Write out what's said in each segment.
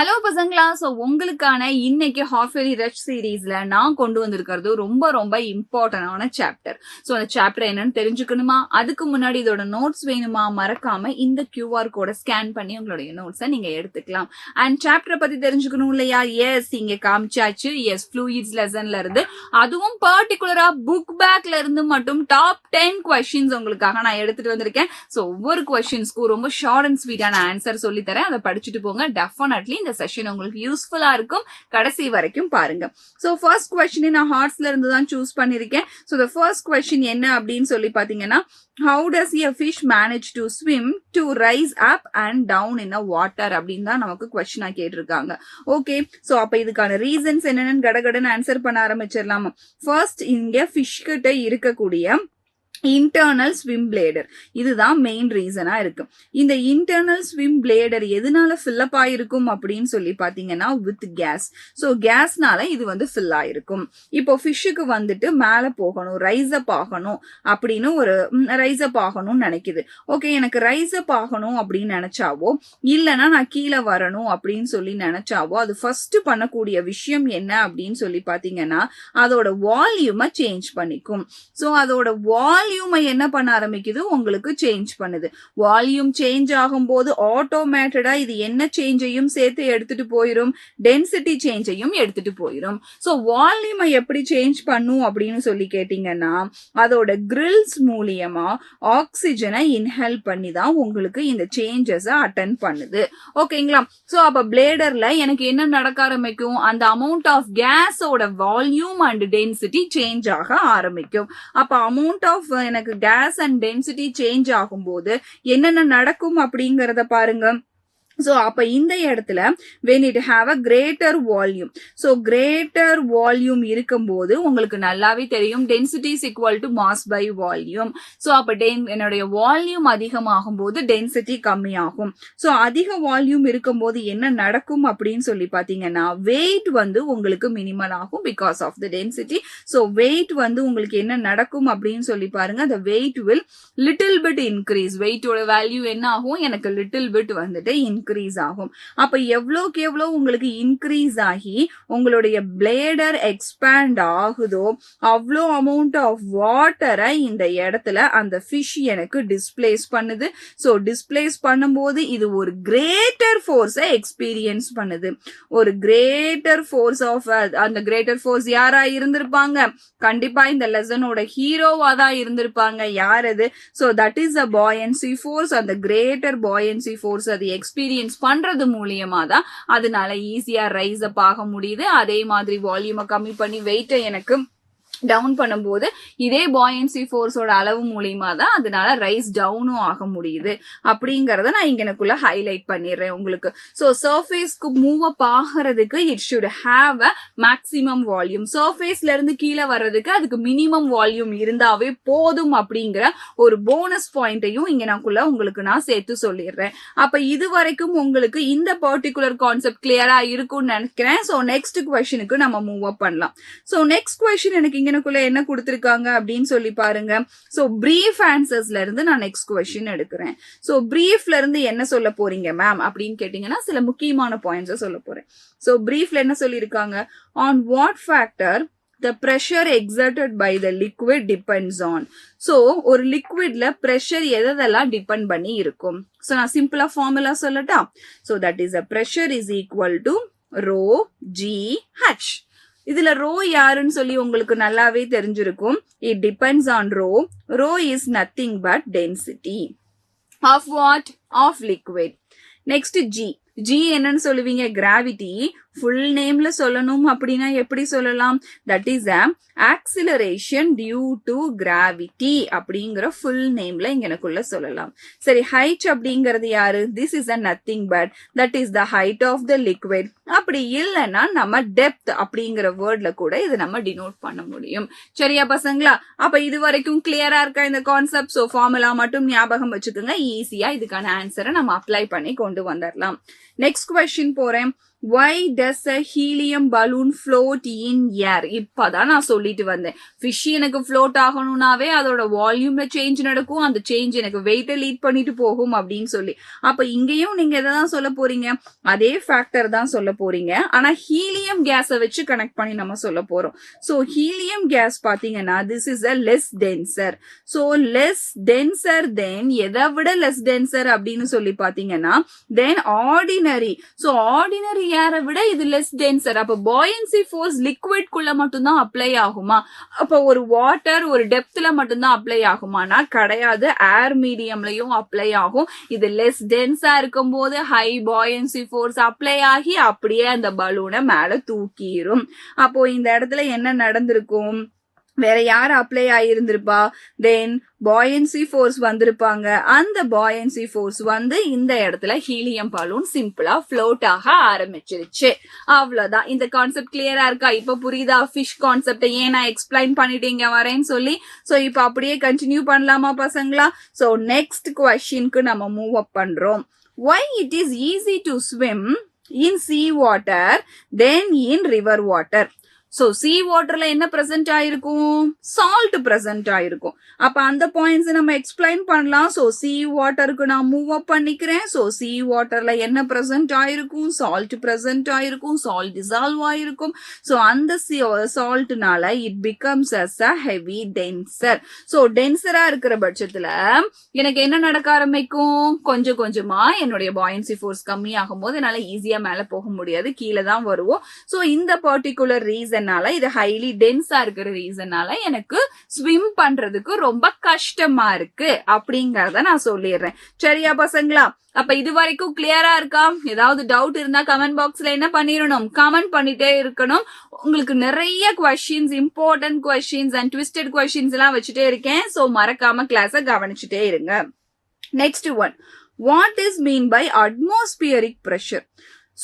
Hello பசங்களா. So உங்களுக்கான இன்னைக்கு ஹாஃப் இயர்லி ரஷ் சீரீஸ்ல நான் கொண்டு வந்திருக்கிறது ரொம்ப ரொம்ப இம்பார்ட்டன்டான சாப்டர். ஸோ அந்த சாப்டர் என்னன்னு தெரிஞ்சுக்கணுமா? அதுக்கு முன்னாடி இதோட நோட்ஸ் வேணுமா? மறக்காம இந்த QR கோடை ஸ்கேன் பண்ணி உங்களுடைய நோட்ஸை நீங்க எடுத்துக்கலாம். அண்ட் சாப்டரை பத்தி தெரிஞ்சுக்கணும் இல்லையா? எஸ், இங்க காமிச்சாச்சு. எஸ், ஃப்ளூயிட்ஸ் லெசன்ல இருந்து, அதுவும் பர்டிகுலரா புக் பேக்ல இருந்து மட்டும் டாப் 10 கொஸ்டின்ஸ் உங்களுக்காக நான் எடுத்துட்டு வந்திருக்கேன். ஸோ ஒவ்வொரு கொஸ்டின்ஸ்க்கும் ரொம்ப ஷார்ட் அண்ட் ஸ்வீட்டான ஆன்சர் சொல்லி தரேன். அதை படிச்சுட்டு போங்க. டெஃபினெட்லி இந்த செஷன் உங்களுக்கு யூஸ்ஃபுல்லா இருக்கும். கடைசி வரைக்கும் பாருங்க. சோ ஃபர்ஸ்ட் क्वेश्चन நான் ஹார்ட்ஸ்ல இருந்து தான் சூஸ் பண்ணிருக்கேன். சோ the first question என்ன அப்படின்னு சொல்லி பாத்தீங்கன்னா, how does a fish manage to swim to rise up and down in a water அப்படின்னு தான் நமக்கு क्वेश्चन கேட்டிருக்காங்க. ஓகே, சோ அப்ப இதுக்கான ரீசன்ஸ் என்னன்னு கடகடன்னு ஆன்சர் பண்ண ஆரம்பிச்சிடலாம். ஃபர்ஸ்ட், இங்க ஃபிஷ் கிட்ட இருக்கக்கூடிய இன்டர்னல் ஸ்விம் பிளேடர், இதுதான் மெயின் ரீசனா இருக்கு. இந்த இன்டர்னல் ஸ்விம் பிளேடர் எதனால ஃபில் ஆயிருக்கும் அப்படின்னு சொல்லி பாத்தீங்கன்னா, வித் கேஸ். சோ கேஸ்னால இது ஃபில் ஆயிருக்கும். இப்போ ஃபிஷ்ஷுக்கு மேல போகணும், ரைஸ் அப் ஆகணும் அப்படின்னு ரைஸ் அப் ஆகணும்னு நினைக்குது. ஓகே, எனக்கு ரைஸ் அப் ஆகணும் அப்படின்னு நினைச்சாவோ இல்லைன்னா நான் கீழே வரணும் அப்படின்னு சொல்லி நினைச்சாவோ அது ஃபர்ஸ்ட் பண்ணக்கூடிய விஷயம் என்ன அப்படின்னு சொல்லி பாத்தீங்கன்னா, அதோட வால்யூமை சேஞ்ச் பண்ணிக்கும். சோ அதோட வால்யூமை என்ன பண்ண ஆரம்பிக்குது, உங்களுக்கு சேஞ்ச் பண்ணுது. வால்யூம் சேஞ்ச் ஆகும்போது ஆட்டோமேட்டடா இது என்ன சேஞ்சையும் சேர்த்து எடுத்துட்டு போயிரும், டென்சிட்டி சேஞ்சையும் எடுத்துட்டு போயிரும். சோ வால்யூமை எப்படி சேஞ்ச் பண்ணும் அப்படின்னு சொல்லி கேட்டீங்கன்னா, அதோட கிரில்ஸ் மூலியமா ஆக்சிஜனை இன்ஹேல் பண்ணி தான் உங்களுக்கு இந்த சேஞ்சஸ் அட்டென்ட் பண்ணுது. ஓகேங்களா? சோ அப்ப பிளேடர்ல எனக்கு என்ன நடக்க ஆரம்பிக்கும், அந்த அமௌண்ட் ஆஃப் கேஸோட வால்யூம் அண்ட் டென்சிட்டி சேஞ்ச் ஆக ஆரம்பிக்கும். அப்ப அமௌண்ட் ஆஃப் எனக்கு கேஸ் அண்ட் டென்சிட்டி சேஞ்ச் ஆகும்போது என்னென்ன நடக்கும் அப்படிங்கறத பாருங்க. சோ அப்ப இந்த இடத்துல when it have a greater volume, so greater volume இருக்கும்போது உங்களுக்கு நல்லாவே தெரியும் density is equal to mass by volume. So அப்ப என்னுடைய வால்யூம் அதிகமாகும் போது டென்சிட்டி கம்மியாகும். சோ அதிக வால்யூம் இருக்கும்போது என்ன நடக்கும் அப்படின்னு சொல்லி பாத்தீங்கன்னா, வெயிட் உங்களுக்கு மினிமல் ஆகும் because of the density. So weight உங்களுக்கு என்ன நடக்கும் அப்படின்னு சொல்லி பாருங்க, the weight will little bit increase. வெயிட்டோட வேல்யூ என்ன ஆகும், எனக்கு little bit இன்க்ரீஸ் ஆகும். அப்ப எவ்வளவுக்கு எவ்வளவு உங்களுக்கு இன்க்ரீஸ் ஆகி உங்களுடைய பிளேடர் எக்ஸ்பேண்ட் ஆகுதோ அவ்வளோ அமௌண்ட் ஆஃப் வாட்டரை இந்த இடத்துல அந்த ஃபிஷ் எனக்கு டிஸ்பிளேஸ் பண்ணுது. சோ டிஸ்பிளேஸ் பண்ணும்போது இது ஒரு கிரேட்டர் ஃபோர்ஸை எக்ஸ்பீரியன்ஸ் பண்ணுது. ஒரு கிரேட்டர் ஃபோர்ஸ் ஆஃப், அந்த கிரேட்டர் ஃபோர்ஸ் யாரா இருந்திருப்பாங்க, கண்டிப்பா இந்த லெசனோட ஹீரோவா தான் இருந்திருப்பாங்க. யார் அது? So that is a buoyancy force. அந்த கிரேட்டர் பாயன்சி ஃபோர்ஸ் அது எக்ஸ்பீரியன்ஸ் பண்றது மூலியமா தான் அதனால ஈஸியா ரைஸ் அப் ஆக முடியுது. அதே மாதிரி வால்யூமை கம்மி பண்ணி வெயிட்டை எனக்கு டவுன் பண்ணும்போது இதே பாயன்சி ஃபோர்ஸோட அளவு மூலியமா தான் அதனால ரைஸ் டவுனும் ஆக முடியுது. அப்படிங்கறத நான் இங்கனக்குள்ள ஹைலைட் பண்ணிடுறேன் உங்களுக்கு. சோ சர்ஃபேஸ்க்கு மூவ் அப் ஆகிறதுக்கு it should have a maximum volume. சர்ஃபேஸ்ல இருந்து கீழே வர்றதுக்கு அதுக்கு மினிமம் வால்யூம் இருந்தாவே போதும் அப்படிங்கிற ஒரு போனஸ் பாயிண்டையும் இங்கனக்குள்ள உங்களுக்கு நான் சேர்த்து சொல்லிடுறேன். அப்ப இது வரைக்கும் உங்களுக்கு இந்த பர்டிகுலர் கான்செப்ட் கிளியரா இருக்கும்னு நினைக்கிறேன். சோ நெக்ஸ்ட் क्वेश्चनக்கு நம்ம மூவ் அப் பண்ணலாம். சோ நெக்ஸ்ட் क्वेश्चन எனக்கு இங்கனக்குள்ள என்ன கொடுத்திருக்காங்க அப்படின்னு சொல்லி பாருங்க. சோ பிரீஃப் ஆன்சர்ஸ்ல இருந்து நான் நெக்ஸ்ட் क्वेश्चन எடுக்கிறேன். சோ பிரீஃப்ல இருந்து என்ன சொல்ல போறீங்க மேம் அப்படின்னு கேட்டீங்கன்னா, சில முக்கியமான பாயிண்ட்ஸ் சொல்ல போறேன். சோ பிரீஃப்ல என்ன சொல்லியிருக்காங்க, on what factor the pressure exerted by the liquid depends on. So ஒரு லிக்விட்ல பிரஷர் எதெல்லாம் டிபெண்ட் பண்ணி இருக்கும். சோ நான் சிம்பிளா ஃபார்முலா சொல்லட்டா. So that is a pressure is equal to rho g h. இதுல ரோ யாருன்னு சொல்லி உங்களுக்கு நல்லாவே தெரிஞ்சிருக்கும். It depends on rho. Rho is nothing but density of what, of liquid. Next G. G என்னன்னு சொல்லுவீங்க, கிராவிட்டி. ஃபுல் நேம்ல சொல்லணும் அப்படின்னா எப்படி சொல்லலாம், that is acceleration due to gravity அப்படிங்கிற ஃபுல் நேம்ல இங்கனக்குள்ள சொல்லலாம். சரி, ஹைட் அப்படிங்கிறது யாரு, this is a nothing but that is the height of the liquid. அப்படி இல்லைன்னா நம்ம டெப்த் அப்படிங்கிற வேர்ட்ல கூட இது நம்ம டினோட் பண்ண முடியும். சரியா பசங்களா? அப்ப இது வரைக்கும் கிளியரா இருக்கா இந்த கான்செப்ட்? சோ ஃபார்முலா மட்டும் ஞாபகம் வச்சுக்கோங்க. ஈஸியா இதுக்கான ஆன்சரை நம்ம அப்ளை பண்ணி கொண்டு வந்துடலாம். நெக்ஸ்ட் क्वेश्चन போறேன். why does a helium balloon float in air? இப்பதான் நான் சொல்லிட்டு வந்தேன். ஃபிஷ் எனக்கு ஃப்ளோட் ஆகணும்னாவே அதோட வால்யூம்ல சேஞ்ச் நடக்கும், அந்த சேஞ்ச் எனக்கு வெயிட்டை லீட் பண்ணிட்டு போகும் அப்படின்னு சொல்லி. அப்ப இங்கேயும் நீங்க எதான் சொல்ல போறீங்க, அதே ஃபேக்டர் தான் சொல்ல போறீங்க. ஆனா ஹீலியம் கேஸை வச்சு கனெக்ட் பண்ணி நம்ம சொல்ல போறோம். சோ ஹீலியம் கேஸ் பாத்தீங்கன்னா this is a less denser. so less denser then எதை விட less denser அப்படின்னு சொல்லி பாத்தீங்கன்னா then ordinary. so ordinary ஏரை விட இது லெஸ் டென்சர். அப்ப பாயன்சி ஃபோர்ஸ் லிக்விட் குள்ள மட்டும்தான் அப்ளை ஆகுமா? அப்ப ஒரு வாட்டர் ஒரு டெப்த்ல மட்டும்தான் அப்ளை ஆகுமானா கிடையாது, ஏர் மீடியம்லயும் அப்ளை ஆகும். இது லெஸ் டென்ஸா இருக்கும் போது ஹை பாயன்சி ஃபோர்ஸ் அப்ளை ஆகி அப்படியே அந்த பலூனை மேல தூக்கிரும். அப்போ இந்த இடத்துல என்ன நடந்திருக்கும், வேற யார் அப்ளை ஆயிருந்திருப்பா, தென் பாயன்சி ஃபோர்ஸ் வந்திருப்பாங்க. அந்த பாயன்சி ஃபோர்ஸ் வந்து இந்த இடத்துல ஹீலியம் பலூன் சிம்பிளா ஃப்ளோட் ஆக ஆரம்பிச்சிருச்சு. அவ்வளவுதான். இந்த கான்செப்ட் கிளியரா இருக்கா? இப்ப புரியுதா ஃபிஷ் கான்செப்ட் ஏன் நான் எக்ஸ்பிளைன் பண்ணிட்டீங்க வரேன்னு சொல்லி? சோ இப்ப அப்படியே கண்டினியூ பண்ணலாமா பசங்களா? சோ நெக்ஸ்ட் क्वेश्चनக்கு நம்ம மூவ் அப் பண்றோம். why it is easy to swim in sea water than in river water? So sea வாட்டர்ல என்ன பிரசன்ட் ஆயிருக்கும், சால்ட் பிரசன்ட் ஆயிருக்கும். அப்ப அந்த பாயிண்ட்ஸ் நம்ம எக்ஸ்பிளைன் பண்ணலாம். சோ சி வாட்டருக்கு நான் மூவ் அப் பண்ணிக்கிறேன். சோ சி வாட்டர்ல என்ன பிரசன்ட் ஆயிருக்கும், சால்ட் பிரசன்ட் ஆயிருக்கும், சால்ட் டிசால்வ் ஆயிருக்கும். சோ அந்த சால்ட்னால it becomes as a heavy denser. So டென்சரா இருக்கிற பட்சத்துல எனக்கு என்ன நடக்க ஆரம்பிக்கும், கொஞ்சம் கொஞ்சமா என்னுடைய பாயன்சி ஃபோர்ஸ் கம்மி ஆகும் போது என்னால ஈஸியா மேல போக முடியாது, கீழே தான் வருவோம். சோ இந்த பர்டிகுலர் ரீசன் இது ஹைலி டென்ஸா இருக்கிற ரீசனால எனக்கு ஸ்விம் பண்றதுக்கு ரொம்ப கஷ்டமா இருக்கு அப்படிங்கறத நான் சொல்லிடுறேன். சரியா பசங்களா? அப்ப இது வரைக்கும் கிளியரா இருக்கா? ஏதாவது டவுட் இருந்தா கமெண்ட் பாக்ஸ்ல என்ன பண்ணிடணும், கமெண்ட் பண்ணிட்டே இருக்கணும். உங்களுக்கு நிறைய questions, important questions and twisted questions எல்லாம் வச்சுட்டே இருக்கேன். சோ மறக்காம கிளாஸ கவனிச்சுட்டே இருங்க. Next one, what is mean by atmospheric pressure?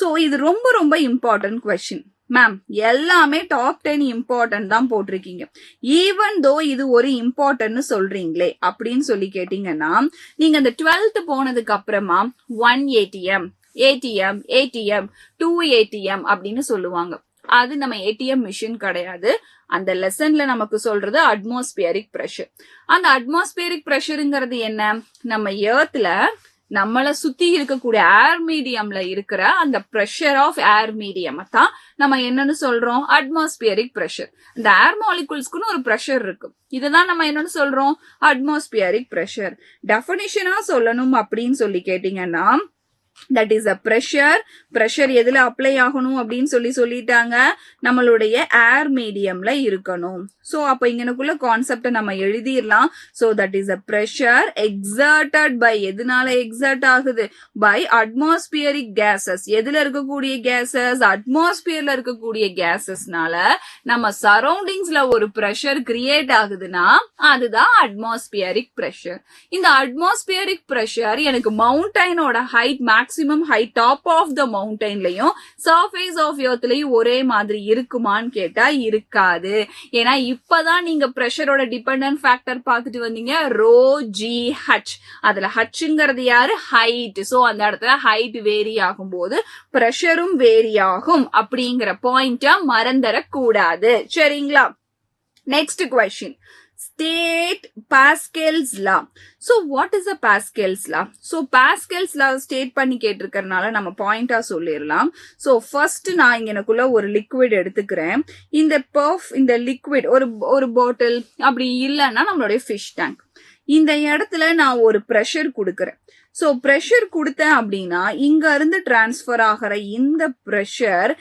So இது ரொம்ப ரொம்ப இம்பார்ட்டன்ட் கொஸ்டின். மேம் எல்லாமே டாப் 10 இம்பார்ட்டன்ட் தான் போட்டிருக்கீங்க, ஈவன் தோ இது ஒரு இம்பார்ட்டன்ட் சொல்றீங்களே அப்படின்னு சொல்லி கேட்டீங்கன்னா, நீங்க இந்த 12th போனதுக்கு அப்புறமா 1 ATM, ATM, ATM, 2 ATM அப்படின்னு சொல்லுவாங்க. அது நம்ம ஏடிஎம் மிஷின் கிடையாது. அந்த லெசன்ல நமக்கு சொல்றது அட்மாஸ்பியரிக் பிரஷர். அந்த அட்மாஸ்பியரிக் பிரஷருங்கிறது என்ன, நம்ம எர்த்ல நம்மள சுத்தி இருக்கக்கூடிய ஏர் மீடியம்ல இருக்கிற அந்த பிரஷர் ஆஃப் ஏர் மீடியம் தான் நம்ம என்னன்னு சொல்றோம், அட்மாஸ்பியரிக் பிரஷர். இந்த ஏர் மாலிகுல்ஸ்க்குன்னு ஒரு பிரஷர் இருக்கு, இதுதான் நம்ம என்னன்னு சொல்றோம், அட்மாஸ்பியரிக் பிரஷர். டெஃபினிஷனா சொல்லணும் அப்படின்னு சொல்லி கேட்டீங்கன்னா, that is a pressure. pressure எதுல அப்ளை ஆகணும் அப்படின்னு சொல்லிட்டாங்க, நம்மளுடைய ஏர் மீடியம்ல இருக்கணும். சோ அப்ப இங்கனக்குள்ள கான்செப்ட நம்ம எழுதிடலாம். So that is a pressure exerted by, எதுனால எக்ஸர்ட் ஆகுது, by atmospheric gases. எதுல இருக்கக்கூடிய கேசஸ், அட்மாஸ்பியர்ல இருக்கக்கூடிய கேசஸ்னால நம்ம சரௌண்டிங்ஸ்ல ஒரு பிரஷர் கிரியேட் ஆகுதுன்னா அதுதான் அட்மாஸ்பியரிக் பிரஷர். இந்த அட்மாஸ்பியரிக் பிரஷர் எனக்கு மவுண்டைனோட height, maximum height top of the மவுண்டைன்லயும் சர்ஃபேஸ் ஆஃப் எர்த்லயும் ஒரே மாதிரி இருக்குமான்னு கேட்டா இருக்காது. ஏன்னா இப்பதான் நீங்க பிரஷரோட டிபெண்டன்ட் ஃபேக்டர் பார்த்துட்டு வந்தீங்க, ரோ ஜி ஹச். அதுல ஹச்ங்கிறது யாரு, ஹைட். சோ அந்த இடத்துல ஹைட் வேரி ஆகும் போது பிரஷரும் வேரி ஆகும் அப்படிங்கிற பாயிண்ட மறந்துடக்கூடாது. சரிங்களா? Next question, state Pascal's law. So what is a Pascal's law? So Pascal's law state பண்ணி கேட்டிருக்கறனால நம்ம பாயிண்டா சொல்லிடலாம். So first நான் இங்கனக்குள்ள ஒரு லிக்விட் எடுத்துக்கிறேன். இந்த லிக்விட் ஒரு பாட்டில் அப்படி இல்லைன்னா நம்மளுடைய ஃபிஷ் டேங்க். இந்த இடத்துல நான் ஒரு பிரஷர் கொடுக்கறேன். சோ பிரஷர் கொடுத்தேன் அப்படின்னா இங்க இருந்து டிரான்ஸ்பர் ஆகிற இந்த பிரஷர்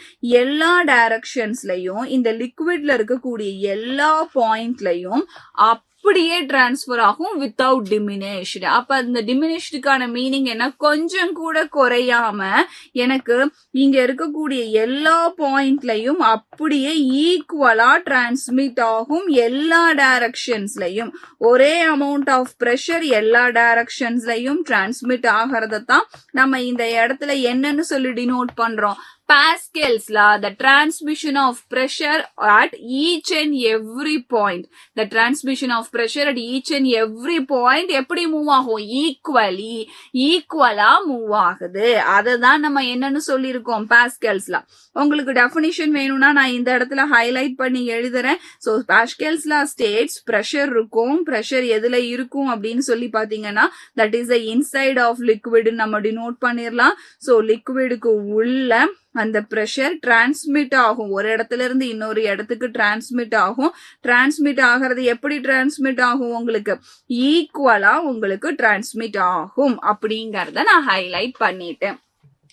எல்லா டைரக்ஷன்ஸ்லயும் இந்த லிக்விட்ல இருக்கக்கூடிய எல்லா பாயிண்ட்லயும் அப்படியே டிரான்ஸ்பர் ஆகும் வித்தவுட் டிமினிஷ்டு. அப்ப இந்த டிமினிஷ்டுக்கான மீனிங் என்ன, கொஞ்சம் கூட குறையாம எனக்கு இங்க இருக்கக்கூடிய எல்லா பாயிண்ட்லயும் அப்படியே ஈக்குவலா டிரான்ஸ்மிட் ஆகும். எல்லா டைரக்ஷன்ஸ்லயும் ஒரே அமௌண்ட் ஆஃப் பிரஷர் எல்லா டைரக்ஷன்ஸ்லயும் டிரான்ஸ்மிட் ஆகிறத தான் நம்ம இந்த இடத்துல என்னன்னு சொல்லி டினோட் பண்றோம், Pascal's law, the transmission of pressure at each and every point. The transmission of pressure at each and every point எப்படி மூவ் ஆகும்? ஈக்குவலா மூவ் ஆகுது. அததான் நம்ம என்னன்னு சொல்லியிருக்கோம் Pascal's law. உங்களுக்கு டெஃபினிஷன் வேணும்னா நான் இந்த இடத்துல ஹைலைட் பண்ணி எழுதுறேன். So Pascal's law states pressure இருக்கும். ப்ரெஷர் எதுல இருக்கும் அப்படின்னு சொல்லி பாத்தீங்கன்னா that is the inside of liquid நம்ம டினோட் பண்ணிடலாம். ஸோ லிக்விடுக்கு உள்ள அந்த ப்ரெஷர் டிரான்ஸ்மிட் ஆகும். ஒரு இடத்துல இருந்து இன்னொரு இடத்துக்கு டிரான்ஸ்மிட் ஆகும். டிரான்ஸ்மிட் ஆகிறது எப்படி டிரான்ஸ்மிட் ஆகும்? உங்களுக்கு ஈக்குவலா உங்களுக்கு டிரான்ஸ்மிட் ஆகும் அப்படிங்கறத நான் ஹைலைட் பண்ணிட்டேன்.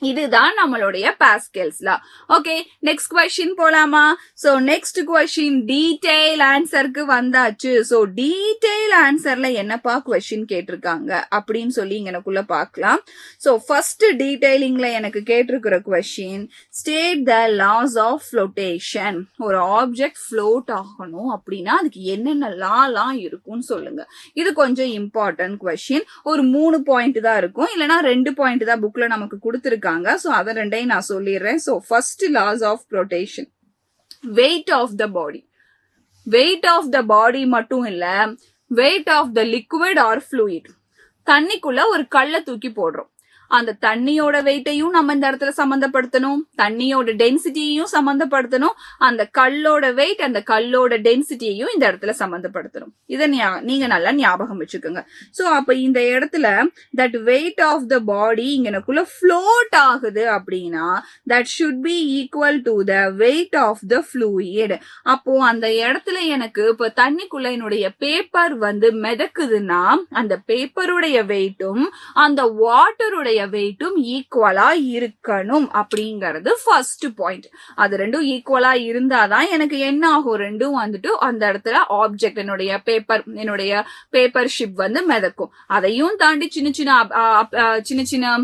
இதுதான் நம்மளுடைய Pascal's law. Okay, next question போலாமா? சோ நெக்ஸ்ட் क्वेश्चन டீடைல் ஆன்சருக்கு வந்தாச்சு. சோ டீடைல் ஆன்சர்ல என்னப்பா क्वेश्चन கேட்டிருக்காங்க அப்படின்னு சொல்லி எனக்குள்ள பார்க்கலாம். சோ ஃபர்ஸ்ட் டீடைலிங்ல எனக்கு கேட்டிருக்கிற question state the laws of flotation. ஒரு ஆப்ஜெக்ட் ஃப்ளோட் ஆகணும் அப்படின்னா அதுக்கு என்னென்ன லாலாம் இருக்கும்னு சொல்லுங்க. இது கொஞ்சம் இம்பார்ட்டன்ட் क्वेश्चन. ஒரு 3 பாயிண்ட் தான் இருக்கும், இல்லனா 2 பாயிண்ட் தான் புக்ல நமக்கு கொடுத்திருக்காங்க. சோ அத ரெண்டையும் நான் சொல்லிடுறேன். So first laws of flotation, weight of the body. Weight of the body மட்டும் இல்ல, weight of the liquid or fluid. தண்ணிக்குள்ள ஒரு கல்லை தூக்கி போடுறோம். அந்த தண்ணியோட வெயிட்டையும் நம்ம இந்த இடத்துல சம்பந்தப்படுத்தணும், தண்ணியோட டென்சிட்டியையும் சம்பந்தப்படுத்தணும், அந்த கல்லோட வெயிட் அந்த கல்லோட டென்சிட்டியையும் இந்த இடத்துல சம்பந்தப்படுத்தணும். இதை நீங்க நல்லா ஞாபகம் வச்சுக்கோங்க. சோ அப்ப இந்த இடத்துல that weight of the body இங்கனக்குள்ள ஃப்ளோட் ஆகுது அப்படின்னா that should be equal to the weight of the fluid. அப்போ அந்த இடத்துல எனக்கு இப்ப தண்ணிக்குள்ள என்னுடைய பேப்பர் வந்து மிதக்குதுன்னா அந்த பேப்பருடைய வெயிட்டும் அந்த வாட்டருடைய வெயிட்டும் ஈக்குவலா இருக்கணும் அப்படிங்கறது ஃபர்ஸ்ட் பாயிண்ட். அது ரெண்டும் ஈக்குவலா இருந்தாதான் எனக்கு என்ன ஆகும்? ரெண்டும் வந்துட்டு அந்த இடத்துல ஆப்ஜெக்ட் என்னுடைய பேப்பர் ஷிப் வந்து மிதக்கும். அதையும் தாண்டி சின்ன சின்ன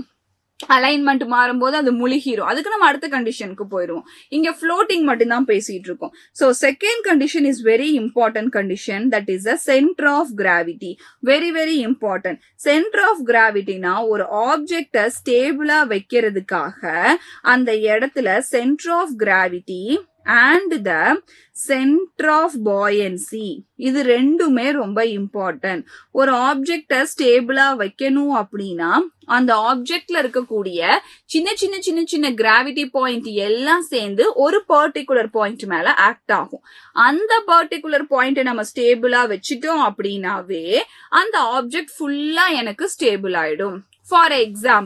அலைன்மெண்ட் மாறும்போது அது முழுகிரும். அதுக்கு நம்ம அடுத்த கண்டிஷனுக்கு போயிடுவோம். இங்க ஃப்ளோட்டிங் மட்டும் தான் பேசிட்டு இருக்கோம். So second condition is very important condition, that is the centre of gravity. Very very important. Centre of கிராவிட்டினா ஒரு ஆப்ஜெக்ட ஸ்டேபிளா வைக்கிறதுக்காக அந்த இடத்துல centre of gravity and the center of buoyancy, இது ரெண்டுமே ரொம்ப இம்பார்ட்டன்ட். ஒரு ஆப்ஜெக்ட ஸ்டேபிளா வைக்கணும் அப்படின்னா அந்த ஆப்ஜெக்ட்ல இருக்கக்கூடிய சின்ன கிராவிட்டி பாயிண்ட் எல்லாம் சேர்ந்து ஒரு பர்டிகுலர் பாயிண்ட் மேல ஆக்ட் ஆகும். அந்த பர்டிகுலர் பாயிண்ட் நம்ம ஸ்டேபிளா வச்சுட்டோம் அப்படின்னாவே அந்த ஆப்ஜெக்ட் ஃபுல்லா எனக்கு ஸ்டேபிள் ஆயிடும். ஃபார் எக்ஸாம்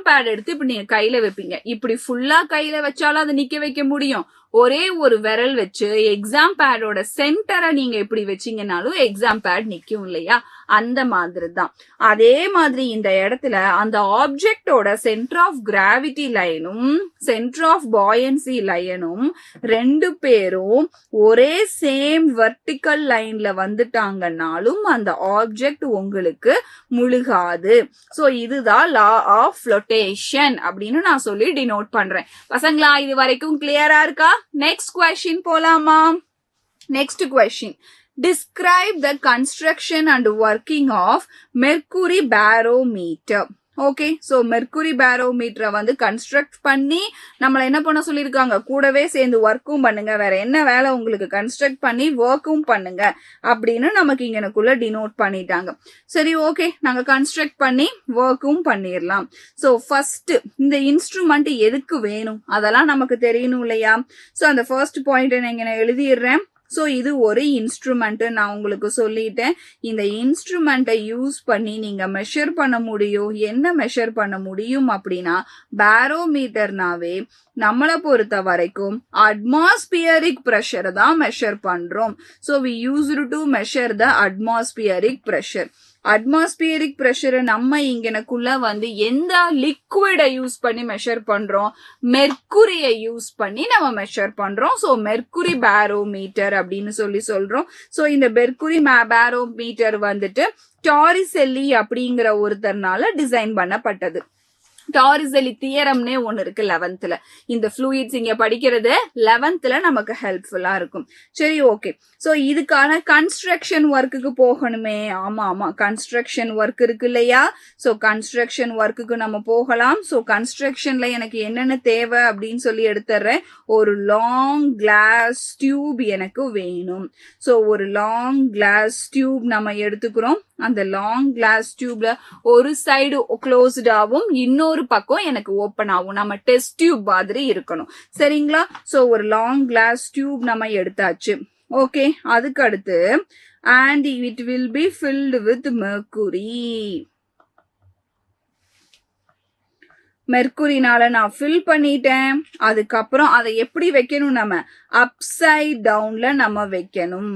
பேட் எடுத்து இப்ப நீங்க கையில வைப்பீங்க. இப்படி ஃபுல்லா கையில வச்சாலும் அதை நிக்க வைக்க முடியும். ஒரே ஒரு விரல் வச்சு எக்ஸாம் பேடோட சென்டரை நீங்க இப்படி வச்சீங்கன்னாலும் எக்ஸாம் பேட் நிக்கும் இல்லையா? அந்த மாதிரி தான். அதே மாதிரி இந்த இடத்துல அந்த ஆப்ஜெக்டோட சென்டர் ஆஃப் கிராவிட்டி லைனும் சென்டர் ஆஃப் பாயன்சி லைனும் ரெண்டு பேரும் ஒரே சேம் வெர்டிக்கல் லைன்ல வந்துட்டாங்கன்னாலும் அந்த ஆப்ஜெக்ட் உங்களுக்கு முழுகாது. சோ இதுதான் லா ஆஃப் ஃப்ளோட்டேஷன் அப்படின்னு நான் சொல்லி டினோட் பண்றேன். பசங்களா இது வரைக்கும் கிளியரா இருக்கா? நெக்ஸ்ட் क्वेश्चन போலாமா? Next question, describe the construction and working of mercury barometer. Okay, so mercury பேரோமீட்டரை வந்து கன்ஸ்ட்ரக்ட் பண்ணி நம்மள என்ன பண்ண சொல்லியிருக்காங்க? கூடவே சேர்ந்து ஒர்க்கும் பண்ணுங்க, வேற என்ன வேலை உங்களுக்கு, கன்ஸ்ட்ரக்ட் பண்ணி ஒர்க்கும் பண்ணுங்க அப்படின்னு நமக்கு இங்கனக்குள்ள டினோட் பண்ணிட்டாங்க. சரி, ஓகே, நாங்க கன்ஸ்ட்ரக்ட் பண்ணி ஒர்க்கும் பண்ணிடலாம். சோ ஃபர்ஸ்ட் இந்த இன்ஸ்ட்ருமெண்ட் எதுக்கு வேணும் அதெல்லாம் நமக்கு தெரியணும் இல்லையா? சோ அந்த ஃபர்ஸ்ட் பாயிண்ட் நான் இங்க எழுதிடுறேன். சோ இது ஒரு இன்ஸ்ட்ருமெண்ட் நான் உங்களுக்கு சொல்லிட்டேன். இந்த இன்ஸ்ட்ருமெண்ட்டை யூஸ் பண்ணி நீங்க மெஷர் பண்ண முடியும். என்ன மெஷர் பண்ண முடியும் அப்படின்னா பேரோமீட்டர்னாவே நம்மளை பொறுத்த வரைக்கும் அட்மாஸ்பியரிக் பிரஷரை தான் மெஷர் பண்றோம். So we used to measure the atmospheric pressure. Atmospheric பிரஷரை நம்ம இங்கனக்குள்ள வந்து எந்த லிக்விடை யூஸ் பண்ணி மெஷர் பண்றோம்? மெர்க்குரியை யூஸ் பண்ணி நம்ம மெஷர் பண்றோம். சோ மெர்க்குரி பேரோமீட்டர் அப்படின்னு சொல்றோம். சோ இந்த மெர்க்குரி பேரோமீட்டர் வந்துட்டு டாரிசெல்லி அப்படிங்கிற ஒருத்தர்னால டிசைன் பண்ணப்பட்டது. டாரிசலி தியரம்னே ஒன்னு இருக்கு 11th. இந்த ஃப்ளூயிட்ஸ் இங்க படிக்கிறது 11th நமக்கு ஹெல்ப்ஃபுல்லா இருக்கும். சரி, ஓகே. சோ இதுக்கான கன்ஸ்ட்ரக்ஷன் ஒர்க்குக்கு போகணுமே. ஆமா கன்ஸ்ட்ரக்ஷன் ஒர்க் இருக்கு இல்லையா? சோ கன்ஸ்ட்ரக்ஷன் ஒர்க்குக்கு நம்ம போகலாம். சோ கன்ஸ்ட்ரக்ஷன்ல எனக்கு என்னென்ன தேவை அப்படின்னு சொல்லி எடுத்துறேன். ஒரு லாங் கிளாஸ் டியூப் எனக்கு வேணும். சோ ஒரு லாங் கிளாஸ் டியூப் நம்ம எடுத்துக்கிறோம். அந்த லாங் கிளாஸ் டியூப்ல ஒரு சைடு க்ளோஸ்டாவும் இன்னொரு பக்கம் எனக்கு ஓப்பன் ஆகும். நம்ம டெஸ்ட் டியூப் மாதிரி இருக்கணும். சரிங்களா? சோ ஒரு லாங் கிளாஸ் டியூப் நம்ம எடுத்தாச்சு. ஓகே, அதுக்கு அடுத்து and it will be filled with mercury. மெர்க்குரினால நான் ஃபில் பண்ணிட்டேன். அதுக்கப்புறம் அதை எப்படி வைக்கணும்? நம்ம அப்சைட் டவுன்ல நம்ம வைக்கணும்.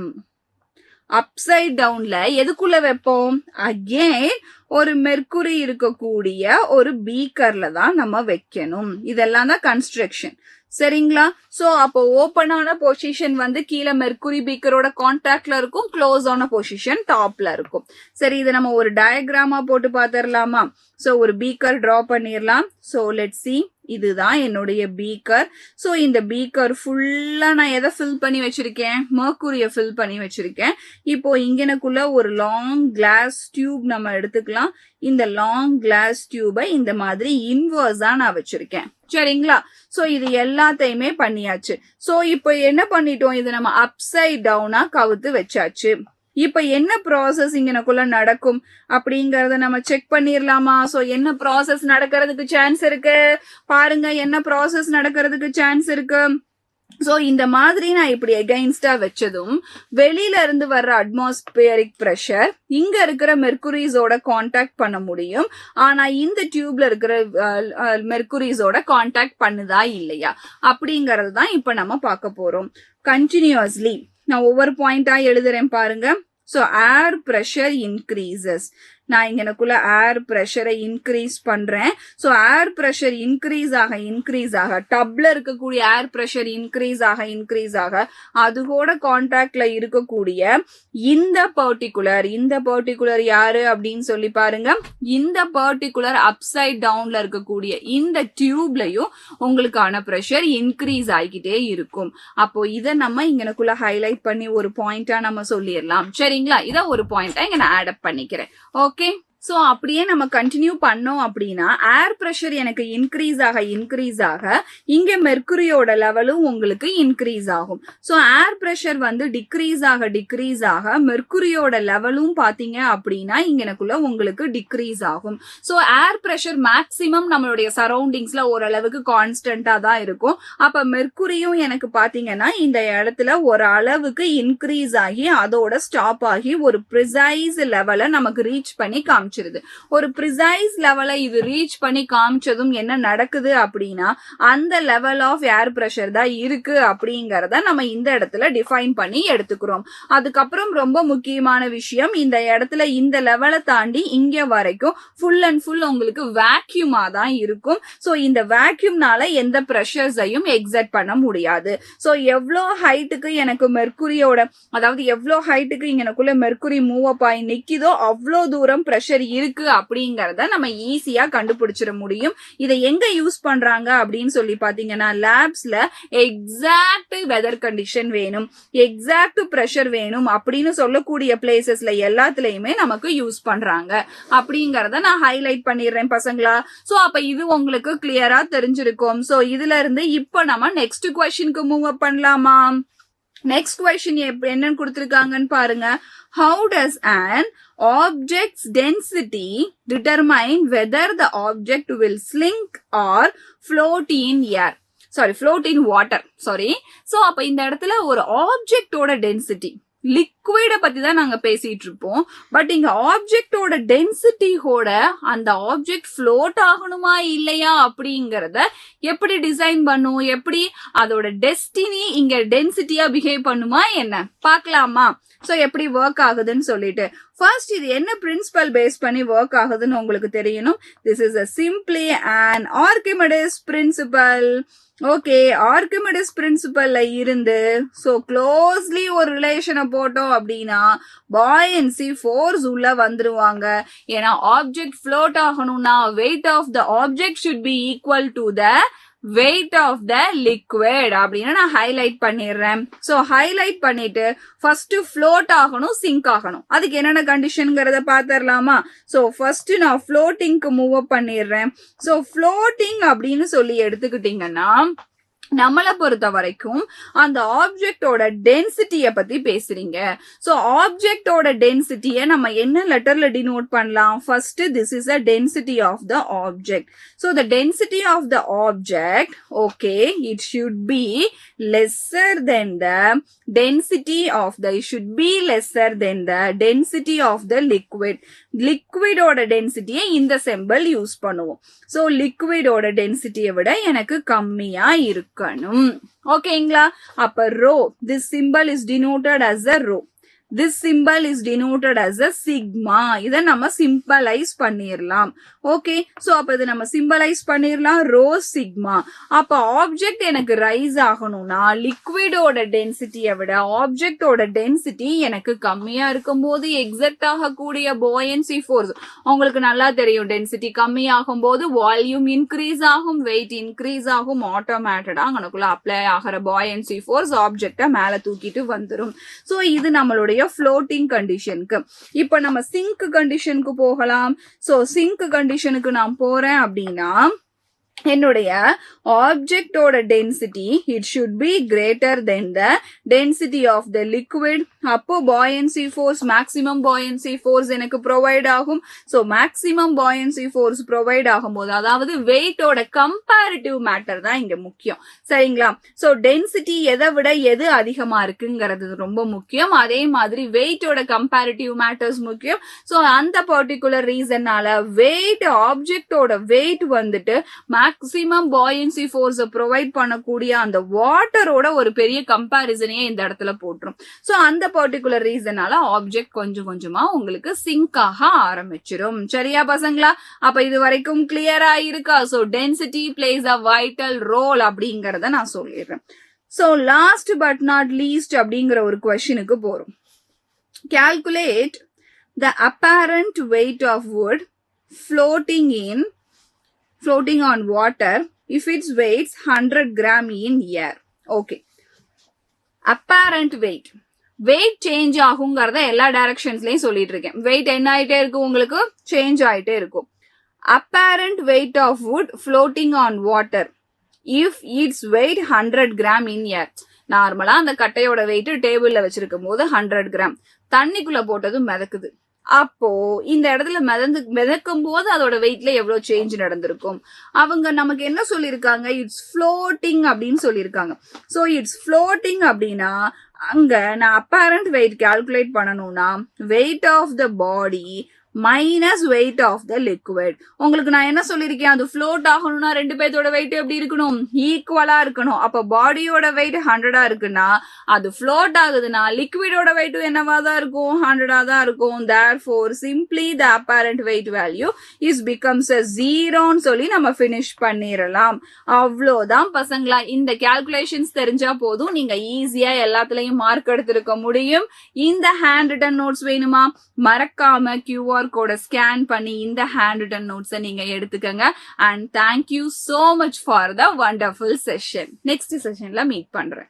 அப்சைட் டவுன்ல எதுக்குள்ள வைப்போம்? அகெயின் ஒரு மெர்க்குரி இருக்கக்கூடிய ஒரு பீக்கர்ல தான் நம்ம வைக்கணும். இதெல்லாம் தான் கன்ஸ்ட்ரக்ஷன். சரிங்களா? சோ அப்போ ஓபனான பொசிஷன் வந்து கீழே மெர்க்குரி பீக்கரோட கான்டாக்ட்ல இருக்கும். க்ளோஸ் ஆன பொசிஷன் டாப்ல இருக்கும். சரி, இதை நம்ம ஒரு டயக்ராமா போட்டு பாத்திரலாமா? சோ ஒரு பீக்கர் டிரா பண்ணிடலாம். சோ லெட்ஸ் see, இதுதான் என்னுடைய பீக்கர். சோ இந்த பீக்கர் ஃபுல்லா நான் எதை ஃபில் பண்ணி வச்சிருக்கேன்? மெர்க்குரிய ஃபில் பண்ணி வச்சிருக்கேன். இப்போ இங்கனக்குள்ள ஒரு லாங் கிளாஸ் டியூப் நம்ம எடுத்துக்கலாம். இந்த லாங் கிளாஸ் டியூபை இந்த மாதிரி இன்வர்ஸா நான் வச்சிருக்கேன். சரிங்களா? சோ இது எல்லாத்தையுமே பண்ணியாச்சு. சோ இப்போ என்ன பண்ணிட்டோம்? இது நம்ம அப்சைட் டவுனா கவுத்து வச்சாச்சு. இப்ப என்ன ப்ராசஸ் இங்கனக்குள்ள நடக்கும் அப்படிங்கறத நம்ம செக் பண்ணிரலாமா? சோ என்ன ப்ராசஸ் நடக்கிறதுக்கு சான்ஸ் இருக்கு? பாருங்க, என்ன ப்ராசஸ் நடக்கிறதுக்கு சான்ஸ் இருக்கு. சோ இந்த மாதிரி நான் இப்படி எகைன்ஸ்டா வச்சதும் வெளியில இருந்து வர்ற அட்மாஸ்பியரிக் பிரஷர் இங்க இருக்கிற மெர்க்குரிஸோட கான்டாக்ட் பண்ண முடியும். ஆனா இந்த டியூப்ல இருக்கிற மெர்க்குரிஸோட கான்டாக்ட் பண்ணுதா இல்லையா அப்படிங்கறது தான் இப்ப நம்ம பார்க்க போறோம். கண்டினியூஸ்லி நான் ஒவ்வொரு பாயிண்டா எழுதுறேன் பாருங்க. சோ ஏர் பிரஷர் இன்க்ரீசஸ். நான் இங்கனக்குள்ள ஏர் பிரஷரை இன்க்ரீஸ் பண்றேன். சோ ஏர் பிரஷர் இன்க்ரீஸ் ஆக டப்ல இருக்கக்கூடிய ஏர் பிரஷர் இன்க்ரீஸ் ஆக அது கூட கான்டாக்ட்ல இருக்கக்கூடிய இந்த பர்டிகுலர் யாரு அப்படின்னு சொல்லி பாருங்க. இந்த பர்டிகுலர் அப்சைட் டவுன்ல இருக்கக்கூடிய இந்த டியூப்லயும் உங்களுக்கான பிரஷர் இன்க்ரீஸ் ஆகிக்கிட்டே இருக்கும். அப்போ இதை நம்ம இங்கனக்குள்ள ஹைலைட் பண்ணி ஒரு பாயிண்டா நம்ம சொல்லிடலாம். சரிங்களா? இதை ஒரு பாயிண்டா இங்க நான் ஆட் அப் பண்ணிக்கிறேன். ஓகே, சோ அப்படியே நம்ம கண்டினியூ பண்ணோம் அப்படின்னா ஏர் பிரஷர் எனக்கு இன்க்ரீஸ் ஆக இங்க மெர்க்குரியோட லெவலும் உங்களுக்கு இன்க்ரீஸ் ஆகும். சோ ஏர் பிரஷர் வந்து டிக்ரீஸ் ஆக மெர்க்குரியோட லெவலும் பாத்தீங்க அப்படின்னா இங்கனக்குள்ள உங்களுக்கு டிக்ரீஸ் ஆகும். சோ ஏர் பிரஷர் மேக்சிமம் நம்மளுடைய சரௌண்டிங்ஸ்ல ஓரளவுக்கு கான்ஸ்டன்டா தான் இருக்கும். அப்ப மெர்க்குரியும் எனக்கு பாத்தீங்கன்னா இந்த இடத்துல ஒரு அளவுக்கு இன்க்ரீஸ் ஆகி அதோட ஸ்டாப் ஆகி ஒரு ப்ரிசைஸ் லெவலை நமக்கு ரீச் பண்ணி காமிச்சிருது. ஒரு ப்ரிசைஸ் லெவலை இது ரீச் பண்ணி காமிச்சதும் என்ன நடக்குது அப்படின்னா அந்த லெவல் ஆஃப் ஏர் பிரஷர் தான் இருக்கு அப்படிங்கறத நம்ம இந்த இடத்துல டிஃபைன் பண்ணி எடுத்துக்கிறோம். அதுக்கப்புறம் ரொம்ப முக்கியமான விஷயம், இந்த இடத்துல இந்த லெவலை தாண்டி இங்க வரைக்கும் ஃபுல் அண்ட் ஃபுல் உங்களுக்கு வேக்யூமா தான் இருக்கும். சோ இந்த வேக்யூம்னால எந்த பிரஷர்ஸையும் எக்ஸர்ட் பண்ண முடியாது. சோ எவ்வளோ ஹைட்டுக்கு எனக்கு மெர்க்குரியோட, அதாவது எவ்வளோ ஹைட்டுக்கு இங்கனக்குள்ள மெர்க்குரி மூவ் அப் ஆகி நிக்குதோ அவ்வளோ தூரம் பிரஷர் இருக்கு அப்படிங்கறத நம்ம ஈஸியா கண்டுபிடிச்சிட முடியும். இதை எங்க யூஸ் பண்றாங்க அப்படின்னு சொல்லி பாத்தீங்கன்னா லேப்ஸ்ல எக்ஸாக்ட் வெதர் கண்டிஷன் வேணும், எக்ஸாக்ட் பிரஷர் வேணும் அப்படின்னு சொல்லக்கூடிய பிளேசஸ்ல எல்லாத்துலயுமே நமக்கு யூஸ் பண்றாங்க அப்படிங்கறத நான் ஹைலைட் பண்ணிடுறேன் பசங்களா. சோ அப்ப இது உங்களுக்கு கிளியரா தெரிஞ்சிருக்கும். சோ இதுல இருந்து இப்ப நம்ம நெக்ஸ்ட் क्वेश्चनக்கு மூவ் அப் பண்ணலாமா? நெக்ஸ்ட் क्वेश्चन என்னன்னு கொடுத்திருக்காங்கன்னு பாருங்க. How does an object's density determine whether the object will slink or float in air? float in water. So அப்ப இந்த இடத்துல ஒரு ஆப்ஜெக்டோட டென்சிட்டி, லிக்விட பத்தி தான் நாங்க பேசிட்டு இருப்போம். பட் இங்க ஆப்ஜெக்டோட டென்சிட்டியோட அந்த ஆப்ஜெக்ட் ஃப்ளோட் ஆகணுமா இல்லையா அப்படிங்கறத எப்படி டிசைன் பண்ணும், எப்படி அதோட டெஸ்டினி இங்க டென்சிட்டியா பிஹேவ் பண்ணுமா என்ன பார்க்கலாமா? சோ எப்படி ஒர்க் ஆகுதுன்னு சொல்லிட்டு ஃபர்ஸ்ட் இது என்ன பிரின்சிபல் பேஸ் பண்ணி ஒர்க் ஆகுதுன்னு உங்களுக்கு தெரியணும். This is simply an Archimedes principle. Okay, Archimedes பிரின்சிபல்ல இருந்து சோ க்ளோஸ்லி ஒரு ரிலேஷனை போட்டோம் அப்படின்னா buoyancy force உள்ள வந்துருவாங்க. ஏன்னா ஆப்ஜெக்ட் float ஆகணும்னா weight of the object should be equal to the weight of the liquid அப்படின்னு நான் ஹைலைட் பண்ணிடுறேன். ஸோ ஹைலைட் பண்ணிட்டு ஃபர்ஸ்ட் ஃப்ளோட் ஆகணும், சிங்க் ஆகணும். அதுக்கு என்னென்ன கண்டிஷன்ங்கிறத பார்த்துடலாமா? ஸோ ஃபர்ஸ்ட் நான் ஃப்ளோட்டிங்க்கு மூவ் அப் பண்ணிடுறேன். ஸோ ஃப்ளோட்டிங் அப்படின்னு சொல்லி எடுத்துக்கிட்டீங்கன்னா நம்மளை பொறுத்த வரைக்கும் அந்த ஆப்ஜெக்டோட டென்சிட்டியை பத்தி பேசுறீங்க. ஸோ ஆப்ஜெக்டோட டென்சிட்டியை நம்ம என்ன லெட்டர்ல டினோட் பண்ணலாம்? First this is a density of the object. So the density of the object, okay, it should be lesser than the density of the density of the liquid. லிக்விடோட டென்சிட்டியை இந்த சிம்பல் யூஸ் பண்ணுவோம். So லிக்விடோட டென்சிட்டியை விட எனக்கு கம்மியா இருக்கணும். ஓகேங்களா? அப்ப rho, this symbol is denoted as a rho. This symbol is denoted as a sigma. இதை நம்ம சிம்பலைஸ் பண்ணிடலாம். ஓகே, சோ அப்ப இதை நம்ம சிம்பலைஸ் பண்ணிடலாம் ரோ சிக்மா. அப்ப ஆப்ஜெக்ட் எனக்கு ரைஸ் ஆகணும்னா லிக்விடோட டென்சிட்டியை விட ஆப்ஜெக்டோட டென்சிட்டி எனக்கு கம்மியா இருக்கும் போது எக்ஸெக்ட் ஆகக்கூடிய buoyancy force உங்களுக்கு நல்லா தெரியும். டென்சிட்டி கம்மி ஆகும் போது வால்யூம் இன்க்ரீஸ் ஆகும், வெயிட் இன்க்ரீஸ் ஆகும், ஆட்டோமேட்டடா அங்கனக்குள்ள அப்ளை ஆகிற buoyancy force ஆப்ஜெக்ட மேல தூக்கிட்டு வந்துடும். சோ இது நம்மளுடைய ஃப்ளோட்டிங் கண்டிஷனுக்கு. இப்ப நம்ம சிங்க் கண்டிஷனுக்கு போகலாம். சோ சிங்க் கண்டிஷனுக்கு நான் போறேன் அப்படின்னா என்னுடைய ஆப்ஜெக்டோட density it should be greater than the density of the liquid. அப்போ buoyancy force, maximum buoyancy force எனக்கு ப்ரொவைட் ஆகும். So maximum buoyancy force provide ஆகும்போது அதாவது வெயிட்டோட கம்பேரிட்டிவ் மேட்டர் தான் இங்க முக்கியம். சரிங்களா? ஸோ டென்சிட்டி எதை விட எது அதிகமா இருக்குங்கிறது ரொம்ப முக்கியம். அதே மாதிரி வெயிட்டோட கம்பேரிட்டிவ் மேட்டர்ஸ் முக்கியம். ஸோ அந்த பர்டிகுலர் ரீசன்னால வெயிட், ஆப்ஜெக்டோட வெயிட் வந்துட்டு மேக்ஸிமம் buoyancy force ப்ரொவைட் பண்ணக்கூடிய அந்த வாட்டரோட ஒரு பெரிய கம்பாரிசனையே இந்த இடத்துல போட்டுரும். சோ அந்த பர்டிகுலர் ரீசனால ஆப்ஜெக்ட் கொஞ்சம் கொஞ்சமா உங்களுக்கு சிங்க் ஆக ஆரம்பிச்சிடும். சரியா பசங்களா? அப்ப இது வரைக்கும் கிளியரா இருக்கா? So density plays a vital role அப்படிங்கறத நான் சொல்லிடுறேன். So last but not least அப்படிங்கிற ஒரு கொஸ்டினுக்கு போறோம். Calculate the apparent weight of wood floating on water if its weighs 100 gram in air. Okay. Apparent weight. Weight change ஆகுங்கிறத எல்லா டைரக்ஷன்ஸ்லயும் சொல்லிட்டு இருக்கேன். வெயிட் என்ன ஆயிட்டே இருக்கும்? உங்களுக்கு சேஞ்ச் ஆயிட்டே இருக்கும். Apparent weight of wood floating on water if its weight 100 gram in air. நார்மலா அந்த கட்டையோட வெயிட் டேபிள்ல வச்சிருக்கும் போது 100 கிராம், தண்ணிக்குள்ள போட்டது மிதக்குது. அப்போ இந்த இடத்துல மிதக்கும் போது அதோட வெயிட்ல எவ்வளவு சேஞ்ச் நடந்திருக்கும்? அவங்க நமக்கு என்ன சொல்லியிருக்காங்க? இட்ஸ் ஃப்ளோட்டிங் அப்படின்னு சொல்லியிருக்காங்க. சோ இட்ஸ் ஃப்ளோட்டிங் அப்படின்னா அங்க நான் அப்பேரண்ட் வெயிட் கால்குலேட் பண்ணணும்னா weight of the body minus weight of the liquid. உங்களுக்கு நான் என்ன சொல்லியிருக்கேன்? அது ஃப்ளோட் ஆகணும்னா ரெண்டு பேர்த்தோட வெயிட் எப்படி இருக்கணும்? ஈக்குவலா இருக்கணும். அப்ப பாடியோட வெயிட் 100 இருக்குன்னா அது ஃப்ளோட் ஆகுதுன்னா லிக்விடோட வெயிட் என்னவா தான் இருக்கும்? 100 தான் இருக்கும். therefore simply the apparent weight value is becomes a 0ன்னு சொல்லி நம்ம ஃபினிஷ் பண்ணிடலாம். அவ்வளோதான் பசங்களா. இந்த கால்குலேஷன்ஸ் தெரிஞ்சா போதும், நீங்க ஈஸியா எல்லாத்துலயும் மார்க் எடுத்திருக்க முடியும். இந்த ஹேண்ட் ரிட்டன் நோட்ஸ் வேணுமா? மறக்காம QR கோட ஸ்கேன் பண்ணி இந்த ஹேண்ட் ரிட்டன் நோட்ஸை நீங்க எடுத்துக்கங்க. And thank you so much for the wonderful session. Next செஷன்ல மீட் பண்றேன்.